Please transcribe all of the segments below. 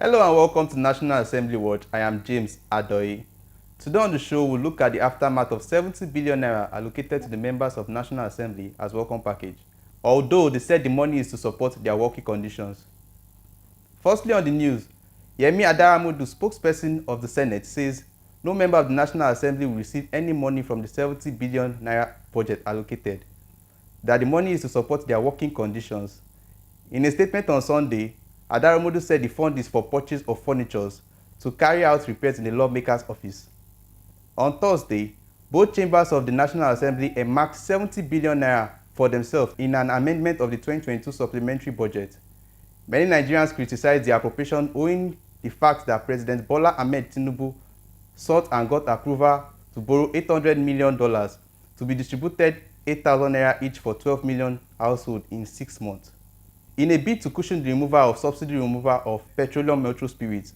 Hello and welcome to National Assembly Watch. I am James Adoyi. Today on the show, we'll look at the aftermath of 70 billion naira allocated to the members of National Assembly as welcome package, although they said the money is to support their working conditions. Firstly on the news, Yemi Adaramodu, spokesperson of the Senate, says no member of the National Assembly will receive any money from the 70 billion naira budget allocated, that the money is to support their working conditions. In a statement on Sunday, Adaramodu said the fund is for purchase of furniture to carry out repairs in the lawmaker's office. On Thursday, both chambers of the National Assembly earmarked 70 billion naira for themselves in an amendment of the 2022 supplementary budget. Many Nigerians criticized the appropriation owing the fact that President Bola Tinubu sought and got approval to borrow $800 million to be distributed 8,000 naira each for 12 million households in 6 months, in a bid to cushion the removal of subsidy removal of petroleum metro spirits.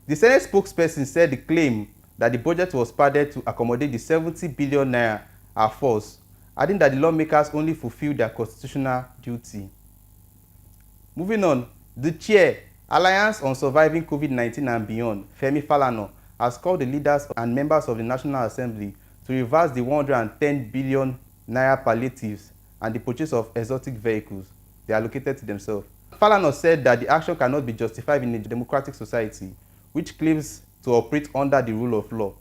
The Senate spokesperson said the claim that the budget was padded to accommodate the 70 billion naira are false, adding that the lawmakers only fulfilled their constitutional duty. Moving on, the chair, Alliance on Surviving COVID-19 and Beyond, Femi Falana, has called the leaders and members of the National Assembly to reverse the 110 billion naira palliatives and the purchase of exotic vehicles they allocated to themselves. Falana said that the action cannot be justified in a democratic society which claims to operate under the rule of law.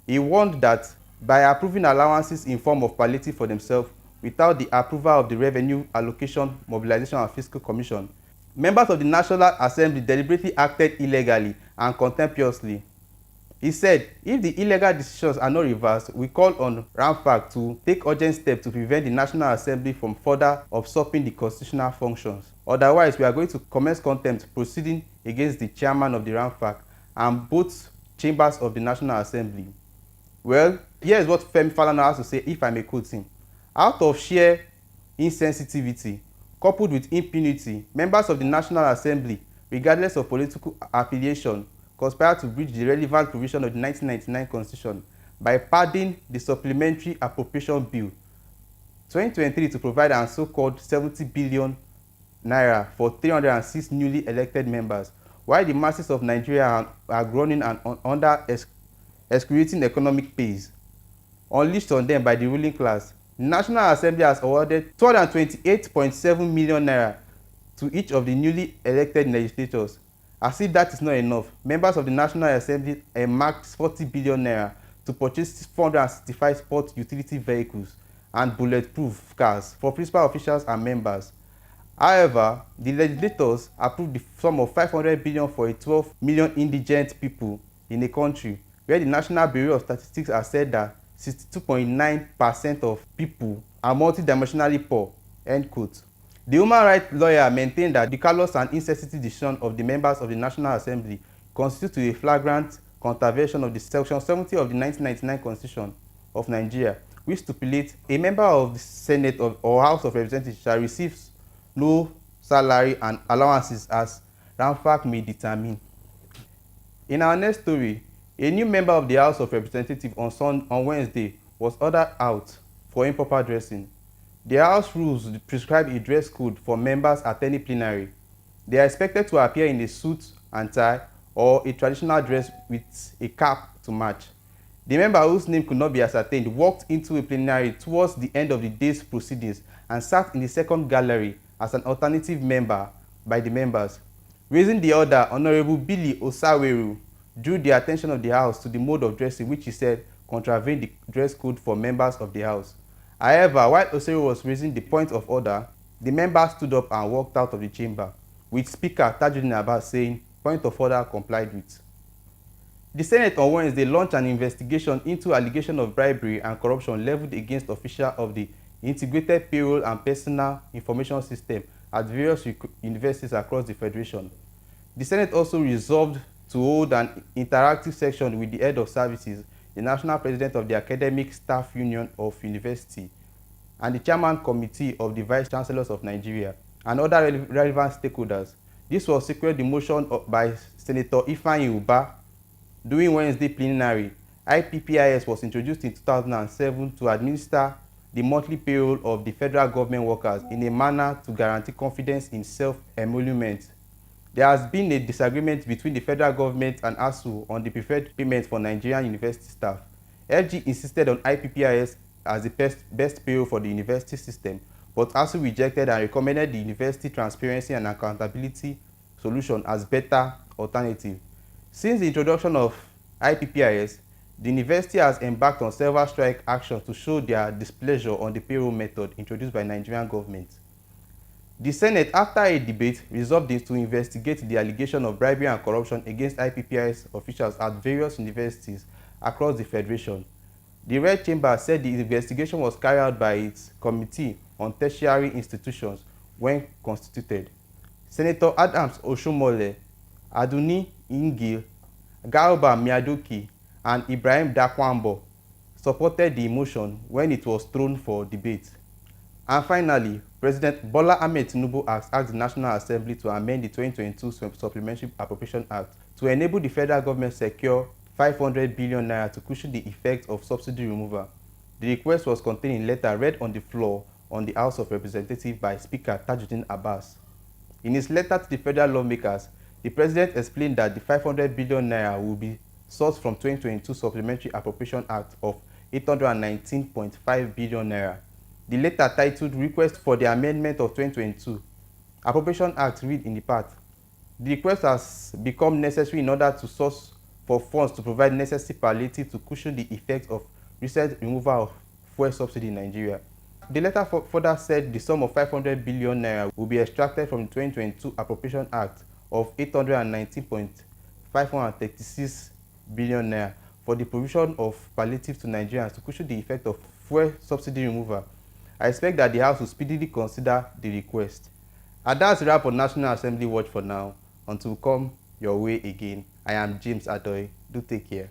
He warned that by approving allowances in form of palliative for themselves without the approval of the Revenue Allocation, Mobilization and Fiscal Commission, members of the National Assembly deliberately acted illegally and contemptuously. He said, if the illegal decisions are not reversed, we call on RAMFAC to take urgent steps to prevent the National Assembly from further usurping the constitutional functions. Otherwise, we are going to commence contempt proceeding against the chairman of the RAMFAC and both chambers of the National Assembly. Well, here is what Femi Falana has to say, if I may quote him. Out of sheer insensitivity, coupled with impunity, members of the National Assembly, regardless of political affiliation, conspired to breach the relevant provision of the 1999 Constitution by padding the Supplementary Appropriation Bill 2023 to provide an so-called 70 billion naira for 306 newly elected members, while the masses of Nigeria are groaning and under excruciating economic pains unleashed on them by the ruling class. The National Assembly has awarded 228.7 million naira to each of the newly elected legislators. As if that is not enough, members of the National Assembly earmarked 40 billion naira to purchase 465 sport utility vehicles and bulletproof cars for principal officials and members. However, the legislators approved the sum of 500 billion for 12 million indigent people in a country where the National Bureau of Statistics has said that 62.9% of people are multidimensionally poor. End quote. The human rights lawyer maintained that the callous and insensitive decision of the members of the National Assembly constitutes a flagrant contravention of the Section 70 of the 1999 Constitution of Nigeria, which stipulates a member of the Senate or House of Representatives shall receive no salary and allowances as RAMFAC may determine. In our next story, a new member of the House of Representatives on Wednesday was ordered out for improper dressing. The House rules prescribe a dress code for members attending plenary. They are expected to appear in a suit and tie or a traditional dress with a cap to match. The member whose name could not be ascertained walked into a plenary towards the end of the day's proceedings and sat in the second gallery as an alternative member by the members. Raising the order, Honorable Billy Osaweru drew the attention of the House to the mode of dressing which he said contravened the dress code for members of the House. However, while Osaweru was raising the point of order, the member stood up and walked out of the chamber, with Speaker Tajuddin Abbas saying, "Point of order complied with." The Senate on Wednesday launched an investigation into allegations of bribery and corruption leveled against officials of the Integrated Payroll and Personal Information System at various universities across the Federation. The Senate also resolved to hold an interactive session with the head of services, the national president of the Academic Staff Union of University, and the chairman committee of the Vice Chancellors of Nigeria, and other relevant stakeholders. This was secured the motion by Senator Ifeanyi Ubah. During Wednesday plenary, IPPIS was introduced in 2007 to administer the monthly payroll of the federal government workers in a manner to guarantee confidence in self-emolument. There has been a disagreement between the federal government and ASUU on the preferred payment for Nigerian university staff. FG insisted on IPPIS as the best payroll for the university system, but ASUU rejected and recommended the University Transparency and Accountability solution as better alternative. Since the introduction of IPPIS, the university has embarked on several strike actions to show their displeasure on the payroll method introduced by Nigerian government. The Senate, after a debate, resolved to investigate the allegation of bribery and corruption against IPPIS officials at various universities across the federation. The Red Chamber said the investigation was carried out by its Committee on Tertiary Institutions when constituted. Senator Adams Oshomole, Aduni Ingil, Garba Miadoki, and Ibrahim Dakwambo supported the motion when it was thrown for debate. And finally, President Bola Tinubu has asked the National Assembly to amend the 2022 Supplementary Appropriation Act to enable the federal government secure 500 billion naira to cushion the effects of subsidy removal. The request was contained in a letter read on the floor on the House of Representatives by Speaker Tajuddin Abbas. In his letter to the federal lawmakers, the President explained that the 500 billion naira will be sourced from 2022 Supplementary Appropriation Act of 819.5 billion naira. The letter titled Request for the Amendment of 2022 Appropriation Act read in the part. The request has become necessary in order to source for funds to provide necessary palliative to cushion the effects of recent removal of fuel subsidy in Nigeria. The letter further said the sum of 500 billion naira will be extracted from the 2022 Appropriation Act of 819.536 billion naira for the provision of palliative to Nigerians to cushion the effect of fuel subsidy removal. I expect that the House will speedily consider the request. And that's a wrap on National Assembly Watch for now. Until we come your way again, I am James Adoy. Do take care.